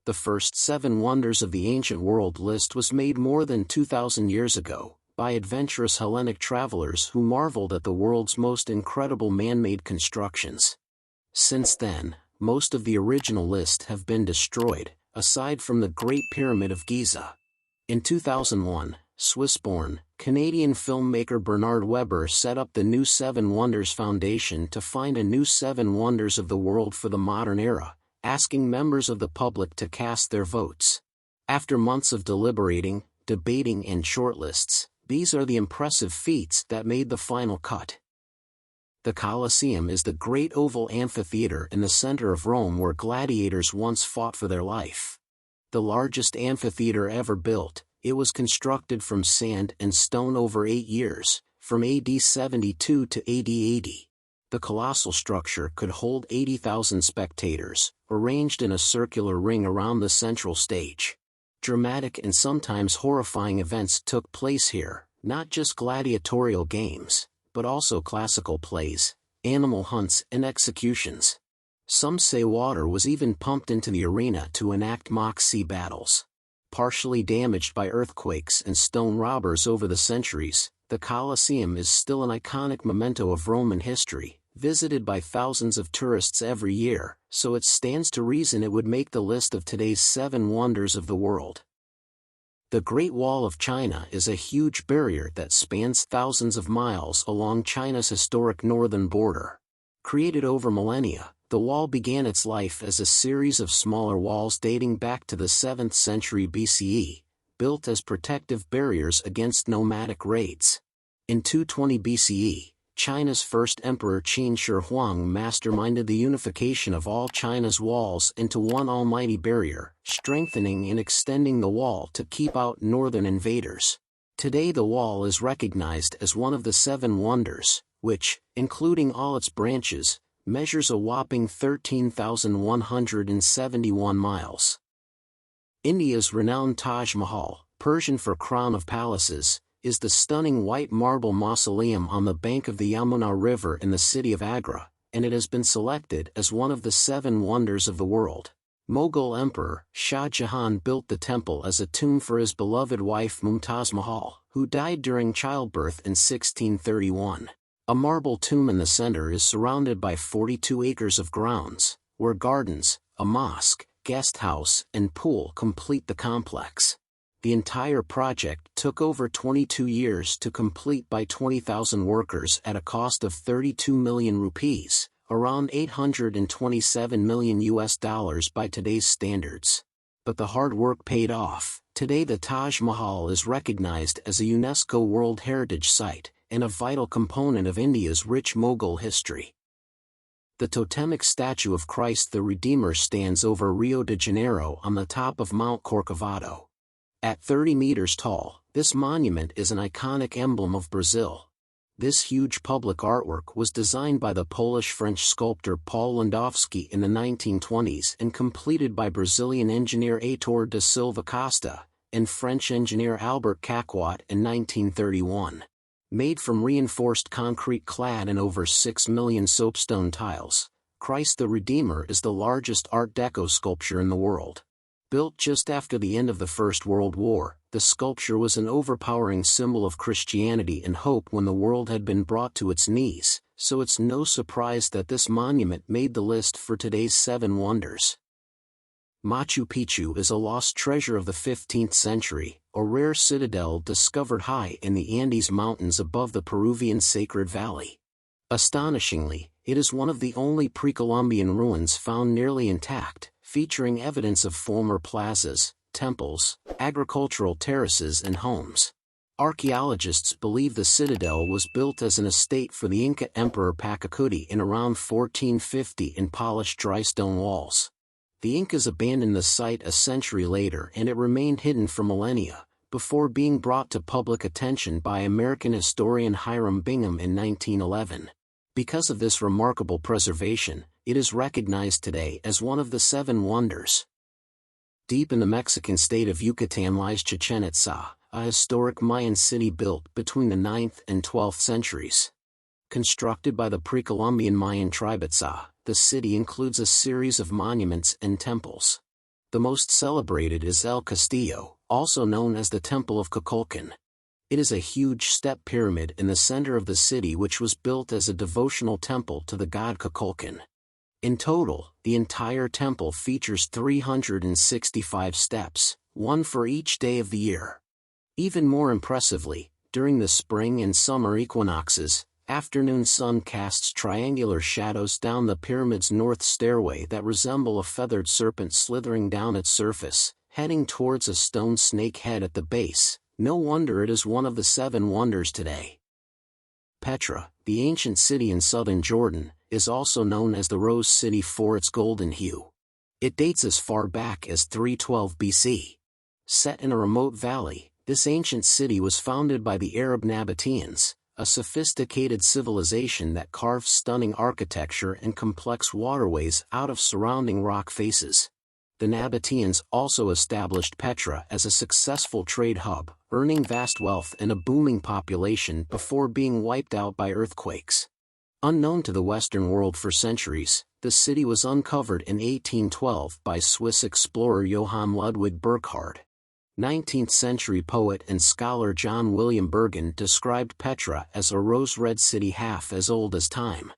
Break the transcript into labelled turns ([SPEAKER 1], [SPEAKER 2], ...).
[SPEAKER 1] The first 7 wonders of the ancient world list was made more than 2,000 years ago, by adventurous Hellenic travelers who marveled at the world's most incredible man-made constructions. Since then, most of the original list have been destroyed, aside from the Great Pyramid of Giza. In 2001, Swiss-born, Canadian filmmaker Bernard Weber set up the New7Wonders Foundation to find a new 7 wonders of the world for the modern era, asking members of the public to cast their votes. After months of deliberating, debating and shortlists, these are the impressive feats that made the final cut. The Coliseum is the great oval amphitheater in the center of Rome where gladiators once fought for their life. The largest amphitheater ever built, it was constructed from sand and stone over 8 years, from AD 72 to AD 80. The colossal structure could hold 80,000 spectators, arranged in a circular ring around the central stage. Dramatic and sometimes horrifying events took place here, not just gladiatorial games, but also classical plays, animal hunts and executions. Some say water was even pumped into the arena to enact mock sea battles. Partially damaged by earthquakes and stone robbers over the centuries, the Colosseum is still an iconic memento of Roman history, visited by thousands of tourists every year, so it stands to reason it would make the list of today's 7 wonders of the world. The Great Wall of China is a huge barrier that spans thousands of miles along China's historic northern border. Created over millennia, the wall began its life as a series of smaller walls dating back to the 7th century BCE, built as protective barriers against nomadic raids. In 220 BCE, China's first emperor Qin Shi Huang masterminded the unification of all China's walls into one almighty barrier, strengthening and extending the wall to keep out northern invaders. Today the wall is recognized as one of the 7 wonders, which, including all its branches, measures a whopping 13,171 miles. India's renowned Taj Mahal, Persian for Crown of Palaces, is the stunning white marble mausoleum on the bank of the Yamuna River in the city of Agra, and it has been selected as one of the 7 wonders of the world. Mughal Emperor Shah Jahan built the temple as a tomb for his beloved wife Mumtaz Mahal, who died during childbirth in 1631. A marble tomb in the center is surrounded by 42 acres of grounds, where gardens, a mosque, guest house, and pool complete the complex. The entire project took over 22 years to complete by 20,000 workers at a cost of 32 million rupees, around $827 million by today's standards. But the hard work paid off. Today the Taj Mahal is recognized as a UNESCO World Heritage Site, and a vital component of India's rich Mughal history. The totemic statue of Christ the Redeemer stands over Rio de Janeiro on the top of Mount Corcovado. At 30 meters tall, this monument is an iconic emblem of Brazil. This huge public artwork was designed by the Polish-French sculptor Paul Landowski in the 1920s and completed by Brazilian engineer Heitor da Silva Costa and French engineer Albert Caquot in 1931. Made from reinforced concrete clad in over 6 million soapstone tiles, Christ the Redeemer is the largest Art Deco sculpture in the world. Built just after the end of the First World War, the sculpture was an overpowering symbol of Christianity and hope when the world had been brought to its knees, so it's no surprise that this monument made the list for today's 7 wonders. Machu Picchu is a lost treasure of the 15th century, a rare citadel discovered high in the Andes Mountains above the Peruvian Sacred Valley. Astonishingly, it is one of the only pre-Columbian ruins found nearly intact, featuring evidence of former plazas, temples, agricultural terraces and homes. Archaeologists believe the citadel was built as an estate for the Inca Emperor Pachacuti in around 1450 and polished dry stone walls. The Incas abandoned the site a century later and it remained hidden for millennia, before being brought to public attention by American historian Hiram Bingham in 1911. Because of this remarkable preservation, it is recognized today as one of the 7 wonders. Deep in the Mexican state of Yucatan lies Chichen Itza, a historic Mayan city built between the 9th and 12th centuries. Constructed by the pre-Columbian Mayan tribe Itza, the city includes a series of monuments and temples. The most celebrated is El Castillo, also known as the Temple of Kukulkan. It is a huge step pyramid in the center of the city which was built as a devotional temple to the god Kukulkan. In total, the entire temple features 365 steps, one for each day of the year. Even more impressively, during the spring and summer equinoxes, afternoon sun casts triangular shadows down the pyramid's north stairway that resemble a feathered serpent slithering down its surface, heading towards a stone snake head at the base. No wonder it is one of the 7 wonders today. Petra, the ancient city in southern Jordan, is also known as the Rose City for its golden hue. It dates as far back as 312 BC. Set in a remote valley, this ancient city was founded by the Arab Nabateans, a sophisticated civilization that carved stunning architecture and complex waterways out of surrounding rock faces. The Nabateans also established Petra as a successful trade hub, earning vast wealth and a booming population before being wiped out by earthquakes. Unknown to the Western world for centuries, the city was uncovered in 1812 by Swiss explorer Johann Ludwig Burckhardt. 19th-century poet and scholar John William Bergen described Petra as a rose-red city half as old as time.